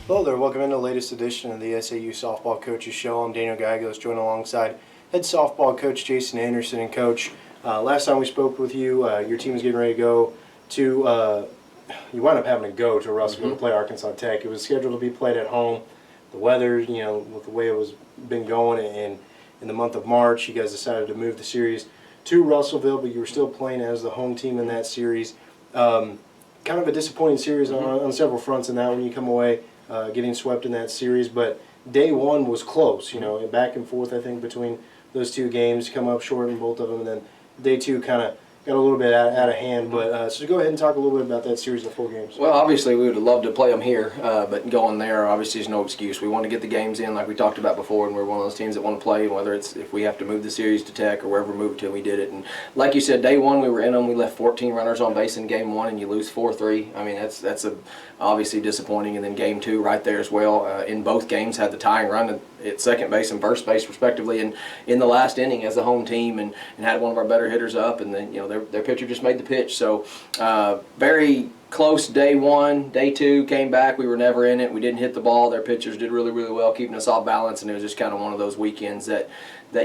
Hello there, welcome into the latest edition of the SAU Softball Coaches Show. I'm Daniel Gallegos, joined alongside head softball coach Jason Anderson. And Coach, last time we spoke with you, your team was getting ready to go to, you wound up having to go to Russellville to play Arkansas Tech. It was scheduled to be played at home. The weather, with the way it was been going, and in the month of March, you guys decided to move the series to Russellville, but you were still playing as the home team in that series. Kind of a disappointing series on several fronts in that when you come away getting swept in that series, but day one was close, back and forth, I think, between those two games, come up short in both of them, and then day two kind of got a little bit out of hand. But so go ahead and talk a little bit about that series of 4 games. Well, obviously we would have loved to play them here, but going there obviously is no excuse. We want to get the games in like we talked about before, and we're one of those teams that want to play, and whether it's if we have to move the series to Tech or wherever we move it to, we did it. And like you said, day one we were in them. We left 14 runners on base in game 1, and you lose 4-3. I mean, that's obviously disappointing. And then game 2 right there as well. In both games had the tying run at second base and first base respectively, and in the last inning as the home team, and had one of our better hitters up, and then their pitcher just made the pitch. So very close day 1. Day 2 came back, we were never in it, we didn't hit the ball. Their pitchers did really well keeping us off balance, and it was just kind of one of those weekends that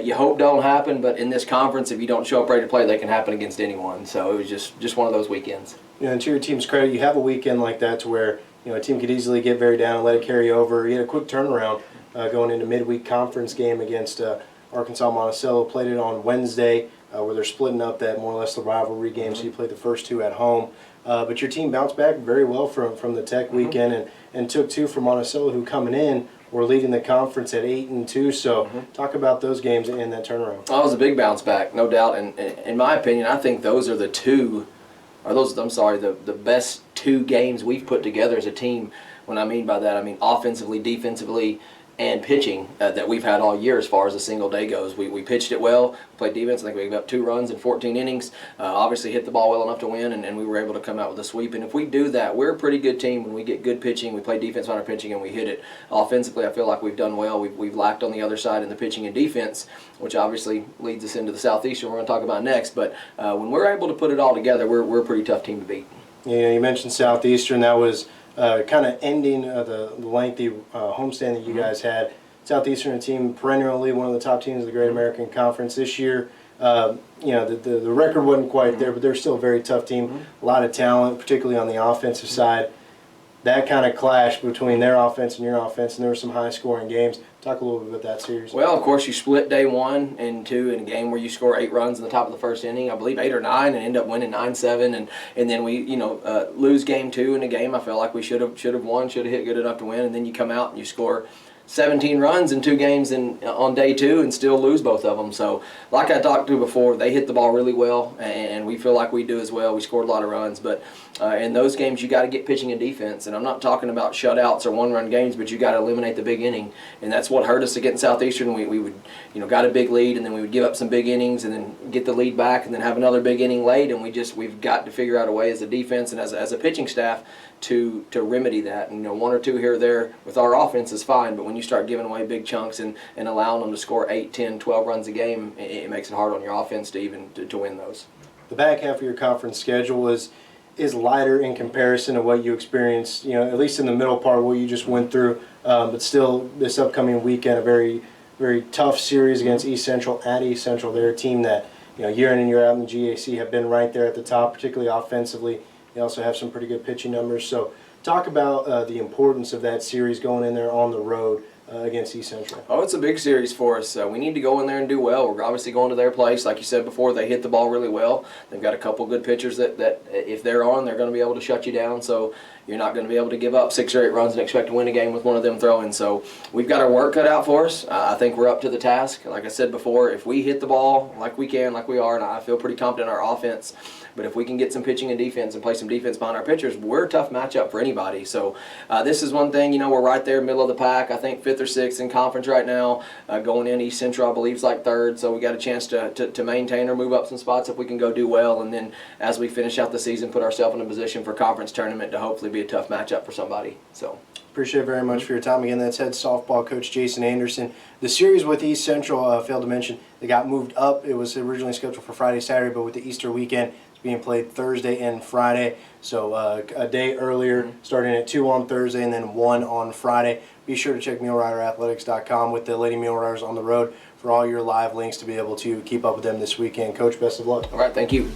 you hope don't happen, but in this conference, if you don't show up ready to play, they can happen against anyone. So it was just one of those weekends. And to your team's credit, you have a weekend like that to where a team could easily get very down and let it carry over. You had a quick turnaround going into midweek conference game against Arkansas Monticello. Played it on Wednesday where they're splitting up that more or less the rivalry game, so you played the first 2 at home. But your team bounced back very well from the Tech weekend and took 2 from Monticello, who coming in were leading the conference at 8-2. So talk about those games and that turnaround. Well, it was a big bounce back, no doubt. And in my opinion, I think those are the best 2 games we've put together as a team. When I mean by that, I mean offensively, defensively, and pitching that we've had all year as far as a single day goes. We pitched it well, played defense. I think we gave up 2 runs in 14 innings. Obviously hit the ball well enough to win, and we were able to come out with a sweep. And if we do that, we're a pretty good team when we get good pitching. We play defense on our pitching, and we hit it. Offensively, I feel like we've done well. We've lacked on the other side in the pitching and defense, which obviously leads us into the Southeastern we're going to talk about next. But when we're able to put it all together, we're a pretty tough team to beat. You mentioned Southeastern. That was kind of ending the lengthy homestand that you guys had. Southeastern, a team perennially one of the top teams of the Great American Conference this year. The record wasn't quite there, but they're still a very tough team. A lot of talent, particularly on the offensive side. That kind of clash between their offense and your offense, and there were some high-scoring games. Talk a little bit about that series. Well, of course, you split day 1 and 2 in a game where you score 8 runs in the top of the first inning. I believe 8 or 9, and end up winning 9-7. And then we, lose game 2 in a game I felt like we should have won, should have hit good enough to win. And then you come out and you score 17 runs in 2 games on day 2 and still lose both of them. So like I talked to before, they hit the ball really well, and we feel like we do as well. We scored a lot of runs, but in those games you got to get pitching and defense. And I'm not talking about shutouts or 1-run games, but you got to eliminate the big inning, and that's what hurt us against Southeastern. We would got a big lead, and then we would give up some big innings and then get the lead back and then have another big inning late, and we've got to figure out a way as a defense and as a pitching staff to remedy that. And 1 or 2 here or there with our offense is fine, but when you start giving away big chunks and allowing them to score 8, 10, 12 runs a game, it makes it hard on your offense to even to win those. The back half of your conference schedule is lighter in comparison to what you experienced, at least in the middle part of what you just went through, but still this upcoming weekend, a very, very tough series against East Central at East Central. They're a team that, year in and year out in the GAC have been right there at the top, particularly offensively. They also have some pretty good pitching numbers. So talk about the importance of that series going in there on the road against East Central. Oh, it's a big series for us. We need to go in there and do well. We're obviously going to their place. Like you said before, they hit the ball really well. They've got a couple good pitchers that if they're on, they're going to be able to shut you down. So you're not going to be able to give up 6 or 8 runs and expect to win a game with one of them throwing. So we've got our work cut out for us. I think we're up to the task. Like I said before, if we hit the ball like we can, like we are, and I feel pretty confident in our offense, but if we can get some pitching and defense and play some defense behind our pitchers, we're a tough matchup for anybody. So this is one thing, we're right there, middle of the pack. I think 5th or 6th in conference right now. Going in East Central, I believe, is like 3rd. So we got a chance to maintain or move up some spots if we can go do well. And then as we finish out the season, put ourselves in a position for conference tournament to hopefully be a tough matchup for somebody. So appreciate it very much for your time. Again, that's head softball coach Jason Anderson. The series with East Central, failed to mention, they got moved up. It was originally scheduled for Friday, Saturday, but with the Easter weekend, it's being played Thursday and Friday. So a day earlier, starting at 2 on Thursday and then 1 on Friday. Be sure to check MuleRiderAthletics.com with the Lady Mule Riders on the road for all your live links to be able to keep up with them this weekend. Coach, best of luck. All right, thank you.